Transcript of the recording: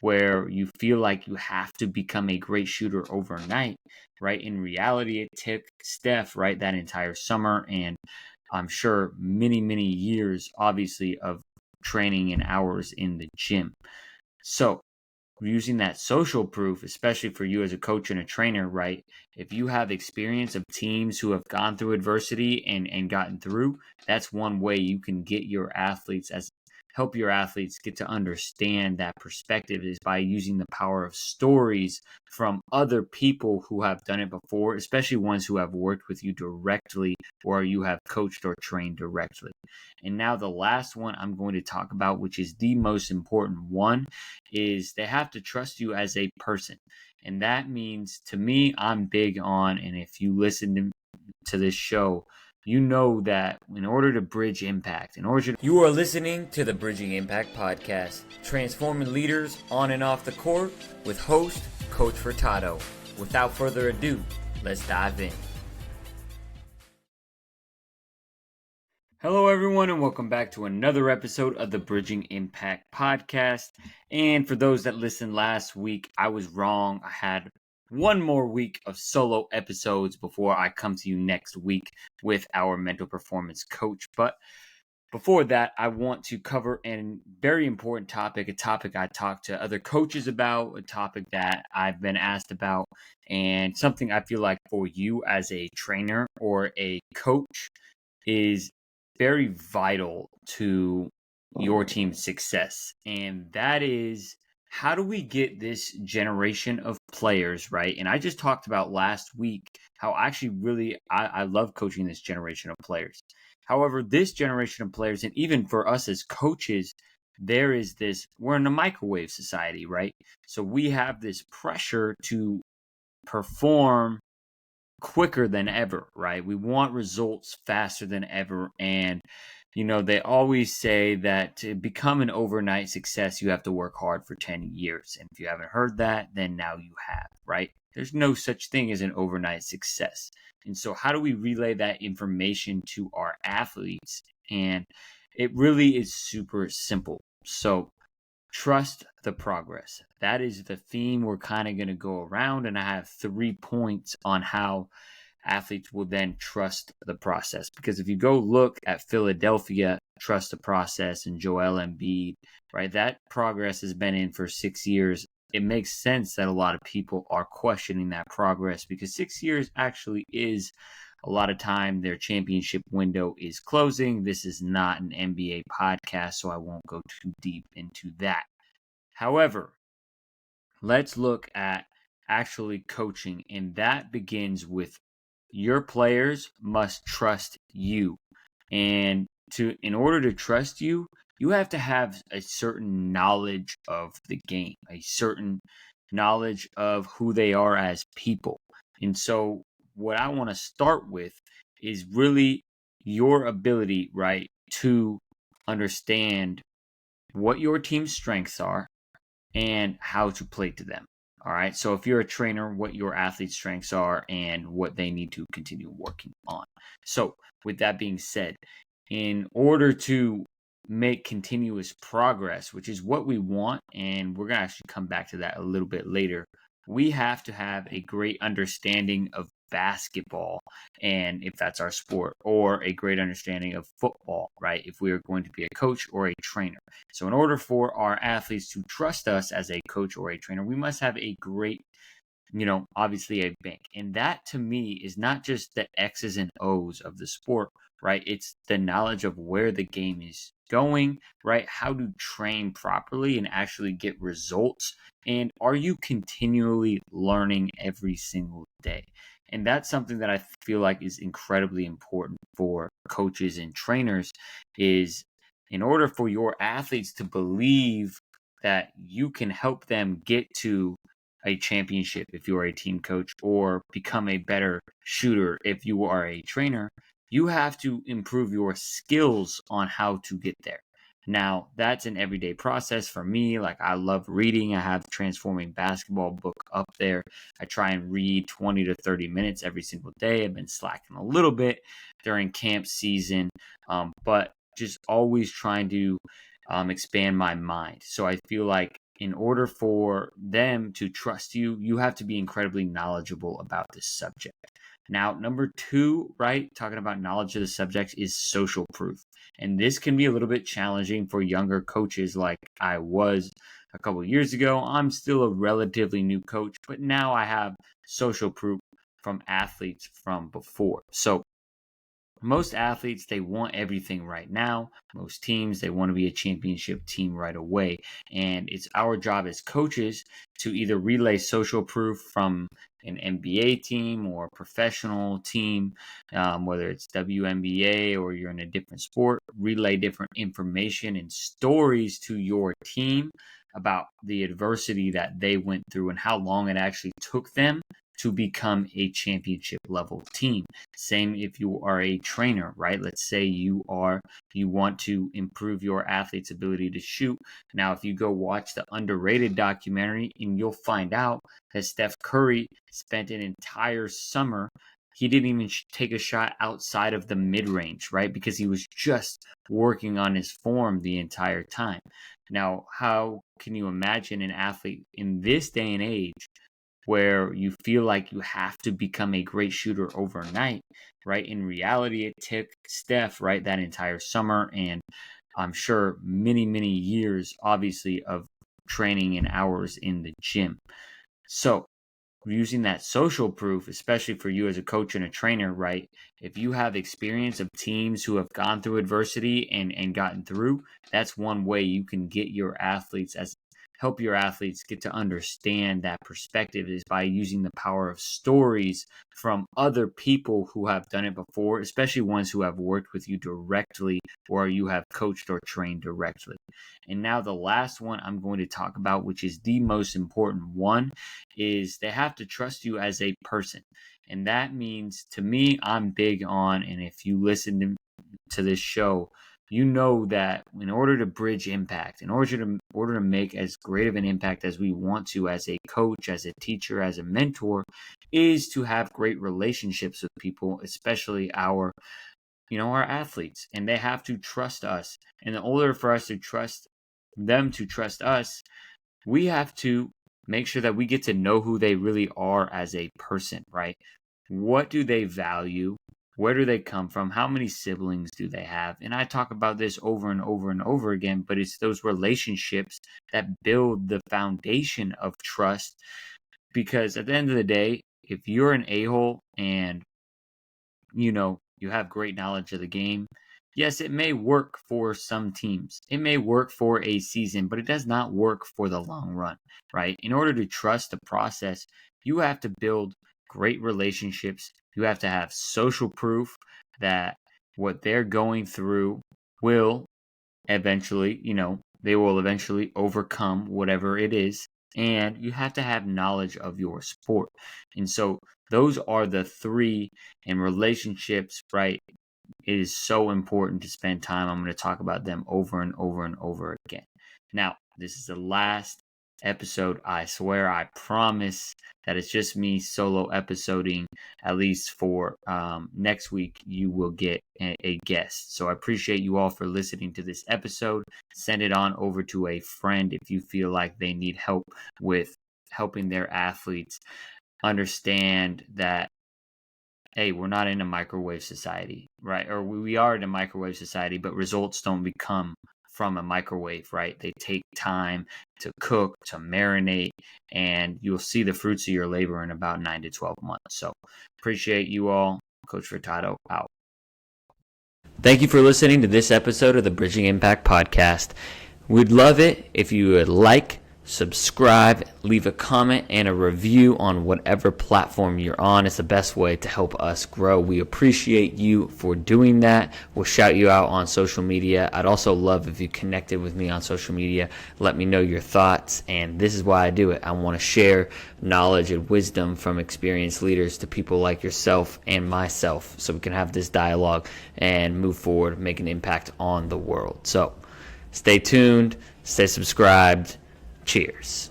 where you feel like you have to become a great shooter overnight, right? In reality, it took Steph, right, that entire summer, and I'm sure many, many years, obviously, of training and hours in the gym. So, using that social proof, especially for you as a coach and a trainer, right? If you have experience of teams who have gone through adversity and gotten through, that's one way you can get your athletes as help your athletes get to understand that perspective is by using the power of stories from other people who have done it before, especially ones who have worked with you directly or you have coached or trained directly. And now the last one I'm going to talk about, which is the most important one, is they have to trust you as a person. And that means, to me, I'm big on, and if you listen to this show, you know that in order to bridge impact, you are listening to the Bridging Impact podcast, transforming leaders on and off the court with host Coach Furtado. Without further ado, let's dive in. Hello, everyone, and welcome back to another episode of the Bridging Impact podcast. And for those that listened last week, I was wrong. I had one more week of solo episodes before I come to you next week with our mental performance coach. But before that, I want to cover a very important topic, a topic I talked to other coaches about, a topic that I've been asked about, and something I feel like for you as a trainer or a coach is very vital to your team's success. And that is, how do we get this generation of players, right? And I just talked about last week how actually really I love coaching this generation of players. However, this generation of players, and even for us as coaches, there is this, we're in a microwave society, right? So we have this pressure to perform quicker than ever, right? We want results faster than ever. And, they always say that to become an overnight success, you have to work hard for 10 years. And if you haven't heard that, then now you have, right? There's no such thing as an overnight success. And so how do we relay that information to our athletes? And it really is super simple. So trust the progress. That is the theme we're kind of going to go around. And I have 3 points on how athletes will then trust the process. Because if you go look at Philadelphia, trust the process, and Joel Embiid, right, that progress has been in for 6 years. It makes sense that a lot of people are questioning that progress because 6 years actually is a lot of time. Their championship window is closing. This is not an NBA podcast, so I won't go too deep into that. However, let's look at actually coaching, and that begins with your players must trust you. And in order to trust you, you have to have a certain knowledge of the game, a certain knowledge of who they are as people. And so what I want to start with is really your ability, right, to understand what your team's strengths are and how to play to them. All right. So if you're a trainer, what your athlete's strengths are and what they need to continue working on. So with that being said, in order to make continuous progress, which is what we want, and we're going to actually come back to that a little bit later, we have to have a great understanding of basketball, and if that's our sport, or a great understanding of football, right? If we are going to be a coach or a trainer. So in order for our athletes to trust us as a coach or a trainer, we must have a great, obviously a bank. And that to me is not just the X's and O's of the sport, right? It's the knowledge of where the game is going, right? How to train properly and actually get results. And are you continually learning every single day? And that's something that I feel like is incredibly important for coaches and trainers is in order for your athletes to believe that you can help them get to a championship if you are a team coach or become a better shooter if you are a trainer, you have to improve your skills on how to get there. Now, that's an everyday process for me. Like, I love reading. I have the Transforming Basketball book up there. I try and read 20 to 30 minutes every single day. I've been slacking a little bit during camp season, but just always trying to expand my mind. So I feel like in order for them to trust you, you have to be incredibly knowledgeable about this subject. Now, number two, right, talking about knowledge of the subject is social proof. And this can be a little bit challenging for younger coaches like I was a couple of years ago. I'm still a relatively new coach, but now I have social proof from athletes from before. So most athletes, they want everything right now. Most teams, they want to be a championship team right away. And it's our job as coaches to either relay social proof from an NBA team or a professional team, whether it's WNBA or you're in a different sport, relay different information and stories to your team about the adversity that they went through and how long it actually took them to become a championship level team. Same if you are a trainer, right? Let's say you want to improve your athlete's ability to shoot. Now, if you go watch the Underrated documentary, and you'll find out that Steph Curry spent an entire summer, he didn't even take a shot outside of the mid-range, right? Because he was just working on his form the entire time. Now, how can you imagine an athlete in this day and age where you feel like you have to become a great shooter overnight, right? In reality, it took Steph, right, that entire summer, and I'm sure many, many years, obviously, of training and hours in the gym. So using that social proof, especially for you as a coach and a trainer, right? If you have experience of teams who have gone through adversity and gotten through, that's one way you can get your athletes help your athletes get to understand that perspective, is by using the power of stories from other people who have done it before, especially ones who have worked with you directly or you have coached or trained directly. And now the last one I'm going to talk about, which is the most important one, is they have to trust you as a person. And that means, to me, I'm big on, and if you listen to this show, you know that in order to bridge impact, in order to make as great of an impact as we want to as a coach, as a teacher, as a mentor, is to have great relationships with people, especially our athletes. And they have to trust us. And in order for us to trust them to trust us, we have to make sure that we get to know who they really are as a person, right? What do they value? Where do they come from? How many siblings do they have? And I talk about this over and over and over again, but it's those relationships that build the foundation of trust. Because at the end of the day, if you're an a-hole and you have great knowledge of the game, yes, it may work for some teams. It may work for a season, but it does not work for the long run, right? In order to trust the process, you have to build great relationships. You have to have social proof that what they're going through will eventually, they will eventually overcome whatever it is. And you have to have knowledge of your sport. And so those are the three, and relationships, right? It is so important to spend time. I'm going to talk about them over and over and over again. Now, this is the last episode. I swear, I promise that it's just me solo episoding. At least for next week, you will get a guest. So I appreciate you all for listening to this episode. Send it on over to a friend if you feel like they need help with helping their athletes understand that, hey, we're not in a microwave society, right? Or we are in a microwave society, but results don't come from a microwave, right? They take time to cook, to marinate, and you'll see the fruits of your labor in about 9 to 12 months. So appreciate you all. Coach Furtado out. Thank you for listening to this episode of the Bridging Impact Podcast. We'd love it if you would like, subscribe, leave a comment and a review on whatever platform you're on. It's the best way to help us grow. We appreciate you for doing that. We'll shout you out on social media. I'd also love if you connected with me on social media. Let me know your thoughts. And this is why I do it. I want to share knowledge and wisdom from experienced leaders to people like yourself and myself, so we can have this dialogue and move forward, make an impact on the world. So stay tuned, stay subscribed. Cheers.